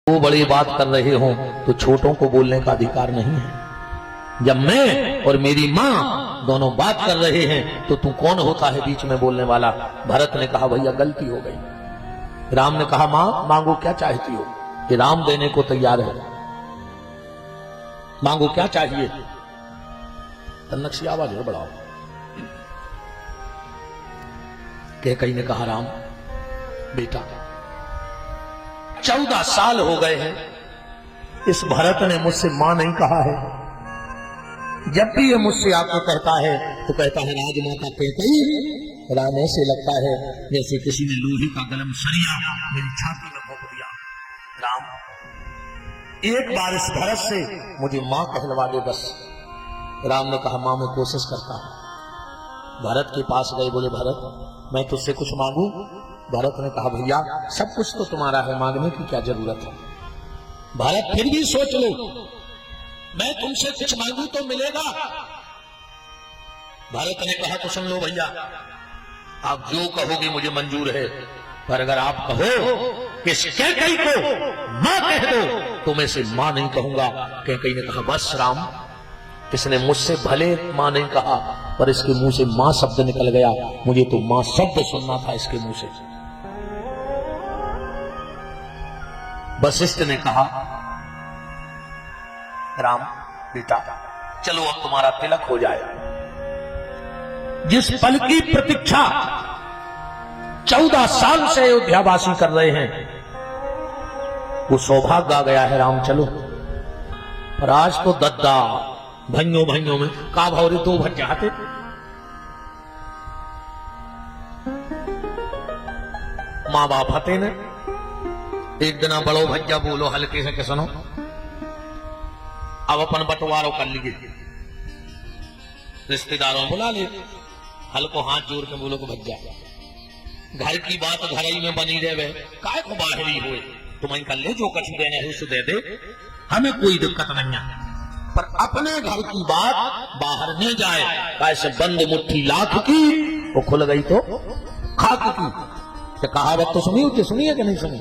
वो बड़ी बात कर रहे हो तो छोटों को बोलने का अधिकार नहीं है। जब मैं और मेरी माँ दोनों बात कर रहे हैं तो तू कौन होता है बीच में बोलने वाला। भरत ने कहा भैया गलती हो गई। राम ने कहा माँ मांगो क्या चाहती हो। कि राम देने को तैयार है, मांगो क्या चाहिए। तन्नक सी आवाज है बढ़ाओ। कैकेयी ने कहा राम बेटा 14 साल हो गए हैं, इस भरत ने मुझसे मां नहीं कहा है। जब भी ये मुझसे आपको कहता है तो कहता है राजमाता कैकेयी। राम ऐसे लगता है जैसे किसी ने लोहे का गलम सरिया मेरी छाती में भोंक दिया। राम एक बार इस भरत से मुझे मां कहलवा दे बस। राम ने कहा मां मैं कोशिश करता हूं। भरत के पास गए, बोले भरत मैं तुझसे कुछ मांगू। भरत ने कहा भैया सब कुछ तो तुम्हारा है, मांगने की क्या जरूरत है। भरत फिर भी सोच लो, मैं तुमसे कुछ मांगू तो मिलेगा। भरत ने कहा तो सुन लो भैया, आप जो कहोगे मुझे मंजूर है, पर अगर आप कहो कि कैकेयी को मां कह दो तो मैं इसे मां नहीं कहूंगा। कैकेयी ने कहा बस राम, इसने मुझसे भले मां नहीं कहा पर इसके मुंह से मां शब्द निकल गया। मुझे तो मां शब्द सुनना था इसके मुंह से। वशिष्ठ ने कहा राम बेटा चलो अब तुम्हारा तिलक हो जाए। जिस पल की प्रतीक्षा 14 साल से अयोध्यावासी कर रहे हैं वो सौभाग्य आ गया है। राम चलो। पर आज तो दद्दा भइयों में का भौरे दो भज जाते। मां बाप हते ने एक दिन बड़ो भज्जा बोलो हल्के से के सुनो, अब अपन बंटवारों कर लीजिए। रिश्तेदारों बुला ले, हल्को हाथ जोड़ के बोलो को भज्जा घर की बात घर ही में बनी रहे, काय को बाहरी हुए तुम्हें कर ले जो कछु देने है उसे दे दे, हमें कोई दिक्कत नहीं है। पर अपने घर की बात बाहर नहीं जाए। कैसे बंद मुट्ठी लाख की वो खुल गई तो खाक की। तो कहावत तो सुनी है कि नहीं सुनी।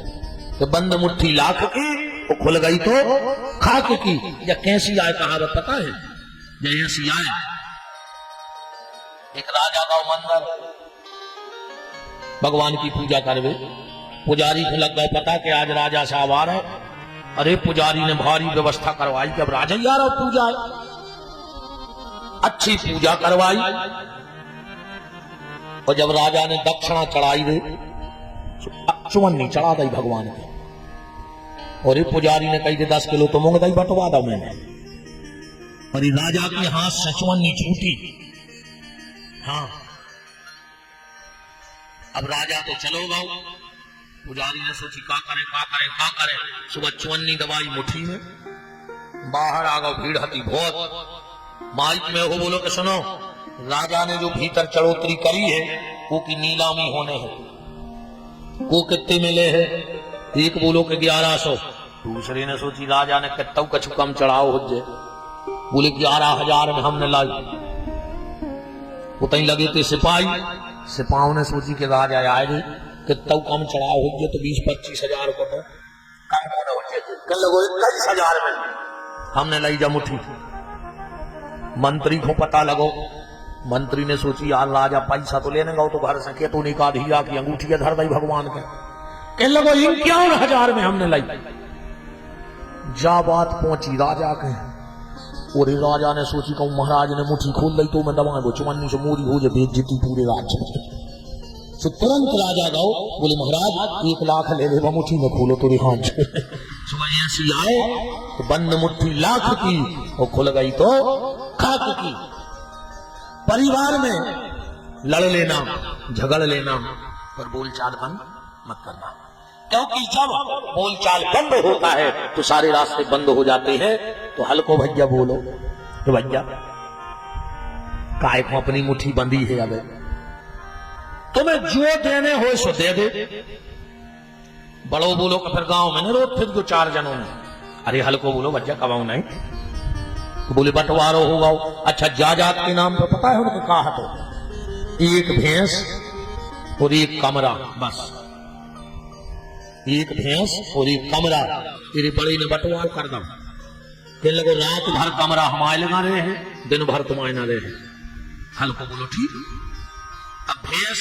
तो बंद मुट्ठी लाख की वो खुल गई तो खाक की। या कैसी आए कहावत पता है। जैसी आए एक राजा का मंदिर भगवान की पूजा करवे, पुजारी को लग गए पता कि आज राजा साहब आ रहे। अरे पुजारी ने भारी व्यवस्था करवाई कि अब राजा ही आ रहा पूजा है। अच्छी पूजा करवाई और जब राजा ने दक्षिणा चढ़ाई दे चुवन्नी चढ़ा दी भगवान के। और ये पुजारी ने कही 10 किलो तो मूंग दही बंटवा दो मैंने। और ये राजा के हाथ से चुवन्नी छूटी। हाँ अब राजा तो चलो गाओ। पुजारी ने सोची का करे। सुबह चुवन्नी दवाई मुट्ठी में, बाहर आ गए भीड़ हती बहुत। माइक में हो बोलो कि सुनो राजा ने जो भीतर चढ़ोतरी करी है वो की नीलामी होने है। वो कितने मिले है। एक बोलो कि 1100। दूसरे ने सोची राजा ने कितना कछु कम चढ़ाओ हो जाए। बोले 11,000 में हमने लाई। उतनी लगे थे सिपाही ने सोची कि राजा आए कितना कम चढ़ाओ हो गया तो 20-25 हजार को तो कम होने हो जाए। कल लगो 21,000 में हमने लाई जा मुट्ठी। मंत्री को पता लगो। मंत्री ने सोची यार राजा पैसा तो लेने गो तो घर से के तो निकाल हीरा की अंगूठी धर दई भगवान के। कह लगो 51,000 में हमने लाई। जा बात पहुंची राजा के। और राजा ने सोची कहूं महाराज ने मुट्ठी खोल दी तो मैं दवा वो चुवन्नी से मोरी हो जाए बेइज्जती पूरे राज्य में। तो तुरंत राजा गाओ बोले महाराज 1 लाख ले ले मुट्ठी में खोलो तो रिहान ऐसी आए तो बंद मुट्ठी लाख की वो खुल गई तो खाक की। परिवार में लड़ लेना झगड़ लेना पर बोलचाल बंद मत करना, क्योंकि जब बोलचाल बंद होता है तो सारे रास्ते बंद हो जाते हैं। तो हल्को भैया बोलो तो भैया काय को अपनी मुट्ठी बंदी है। अब तुम्हें जो देने हो सो दे दे। बड़ो बोलो कि फिर गांव में न रोज फिर जो 4 जनों में। अरे हल्को बोलो भैया कबाऊ नहीं। तो बोले बंटवारो होगा। अच्छा जायदाद के नाम पर पता है उनके कहा तो 1 भैंस और 1 कमरा बस। एक भैंस और एक कमरा तेरे बड़े ने बंटवार कर दम। कहने लगो रात भर कमरा हमारे लगा रहे हैं, दिन भर तुम्हारे ना रहे। हल्को बोलो ठीक। अब भैंस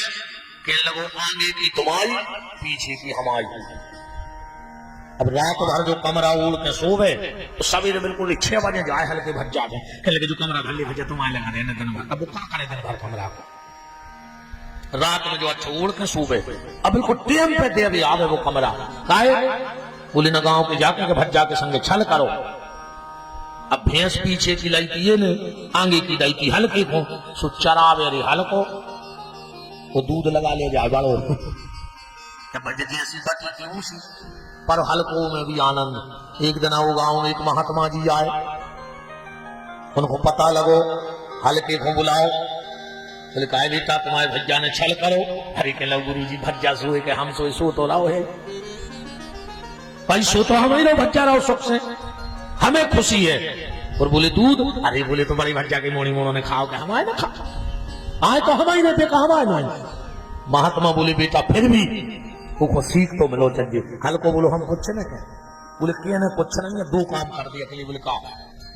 कहने लगो आगे की तुम्हारी पीछे की हमारी। अब रात भर जो कमरा ओढ़ के सोवे तो सवेरे बिल्कुल 6 बजे जाए हल्के भज जाए। कहने लगे जो कमरा घर ले भेजे तुम्हारे लगा रहे दिन भर। अब वो क्या करे दिन भर कमरा को, रात में जो अच्छा ओढ़ के सोवे अब बिल्कुल टेम पे दे अभी आवे वो कमरा। काहे बोले न गांव के जाके भज्जा के संगे छल करो। अब भैंस पीछे की लाई पिए ने आगे की लाई की हल्के को सो चरावे रे हल्को वो दूध लगा ले जाए बड़ो जैसी बटी थी उसी पर हल्को में भी आनंद। एक दिन आओ गांव में एक महात्मा जी आए, उनको पता लगो हल्के को बुलाओ। बोले कहा बेटा तुम्हारे भज्जा ने छल करो। अरे के लो गुरु जी भज्जा सोए के हम सोए सो तो रहो है भाई, सो तो हम ही रहो भज्जा रहो सुख से, हमें खुशी है। और बोले दूध, अरे बोले तुम्हारी भज्जा के मोनी मोनों ने खाओ के हमारे ना खा आए तो हमारी ने देखा हमारे ना। महात्मा बोले बेटा फिर भी को सीख तो मिलो चाहिए। हल्को बोलो हम कुछ न कह। बोले क्या ना कुछ नहीं है, 2 काम कर दिया के लिए। बोले कहा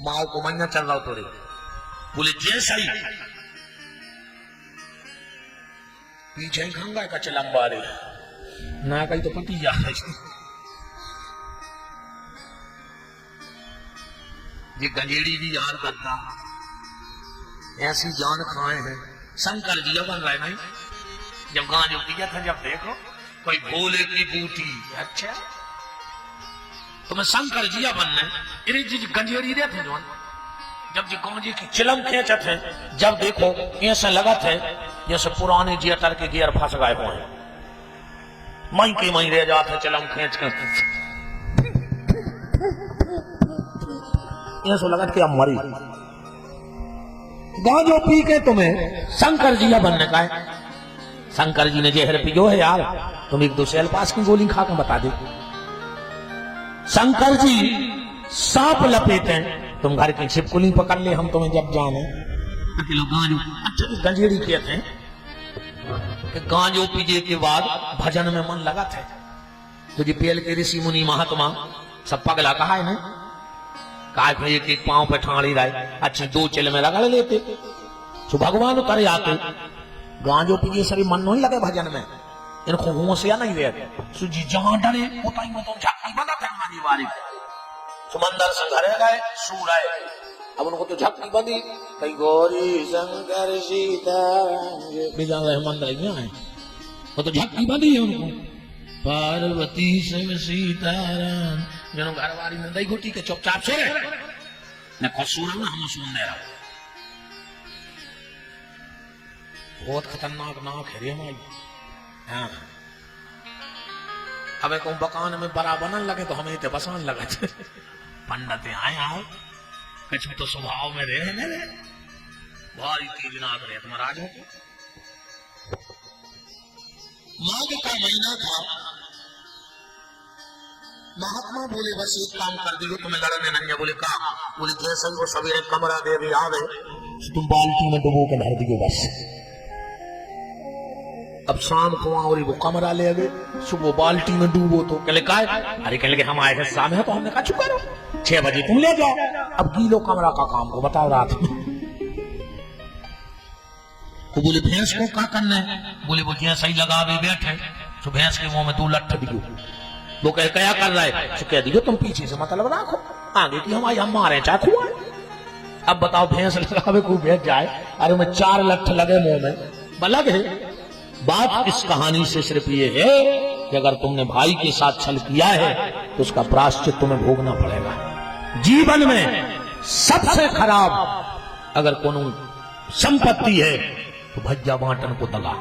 माओ को महीना चल रहा हो तोरे। बोले जैसा ही पीछे खंगा का चलम्बा रे ना कहीं तो पटी जा ये गंजेड़ी भी यार करता ऐसी जान खाए हैं। शंकर जी बन रहे नहीं जब गांव जो पिया था, जब देखो कोई भोले की बूटी अच्छा तो मैं शंकर जिया बनना है जी गंजेड़ी दे थे जवान। जब जी गांजी की चिलम खेचत है, जब देखो ऐसा लगा थे जैसे पुराने जियाटर के गियर फंस गए हुए हैं, मई के मई रह जाते चिलम खेच कर ऐसा लगा कि अब मरी। गांजो पी के तुम्हें शंकर जिया बनने का है। शंकर जी ने जहर पियो है यार, तुम 1-2 सेल पास की गोली खा के बता दे। शंकर जी सांप लपेटे, तुम घर की छिपकुली पकड़ ले हम तुम्हें जब जाने। अच्छा गंजेड़ी कहते हैं कि गांजो पीजे के बाद भजन में मन लगा था। तो जी पेल के ऋषि मुनि महात्मा सब पगला कहा है ना, कहा एक पांव पे ठाड़ी रहे अच्छे 2 चिल में लगा लेते तो भगवान करे आते। गांजो पीजे सभी मन नहीं लगे भजन में, इनको होशिया नहीं रहते। जी जहां डरे उताई में तुम झक्की बंदा था मानी वारी समंदर से घरे गए सू रहे। अब उनको तो झक्की बंदी कई गौरी शंकर सीता मंदिर में आए, वो तो झक्की बंदी है उनको पार्वती शिव सीताराम। जनो घरवारी में दही घोटी के चुपचाप से न खुद सुना ना हम सुन दे रहा। बहुत खतरनाक नाक है रे हमारी। हाँ अब एक बकान में बड़ा बनन लगे तो हमें इतने बसान लगे। पंडित आए आओ कुछ तो स्वभाव में रहे न रे भारी तेज नाक रहे महाराज को। माघ का महीना था। महात्मा बोले बस एक काम कर दियो तुम्हें लड़ने नहीं। बोले काम, बोले जैसे वो सवेरे कमरा दे भी आवे तुम बाल्टी में डुबो के भर दियो बस। अब शाम को और वो कमरा ले गए, सुबह बाल्टी में डूबो तो कहले का अरे कहले कि हम आए थे शाम है तो हमने कहा चुप करो 6 बजे तुम ले जाओ। अब गीलो कमरा का काम को बताओ रात में। तो बोले भैंस को क्या करना है? बोले वो जैसा ही लगावे बैठे तो भैंस के मुंह में 2 लट्ठ दियो। वो कह क्या कर रहा है? तो कह दियो तुम पीछे से मतलब राखो, आगे की हमारी हम मारे चाकू। अब बताओ भैंस लगावे को बैठ जाए, अरे मैं 4 लट्ठ लगे मुंह में बलग है। बात इस कहानी से सिर्फ ये है कि अगर तुमने भाई के साथ छल किया है तो उसका प्रायश्चित तुम्हें भोगना पड़ेगा। जीवन में सबसे खराब अगर कोनो संपत्ति है तो भज्जा बांटन को दगा।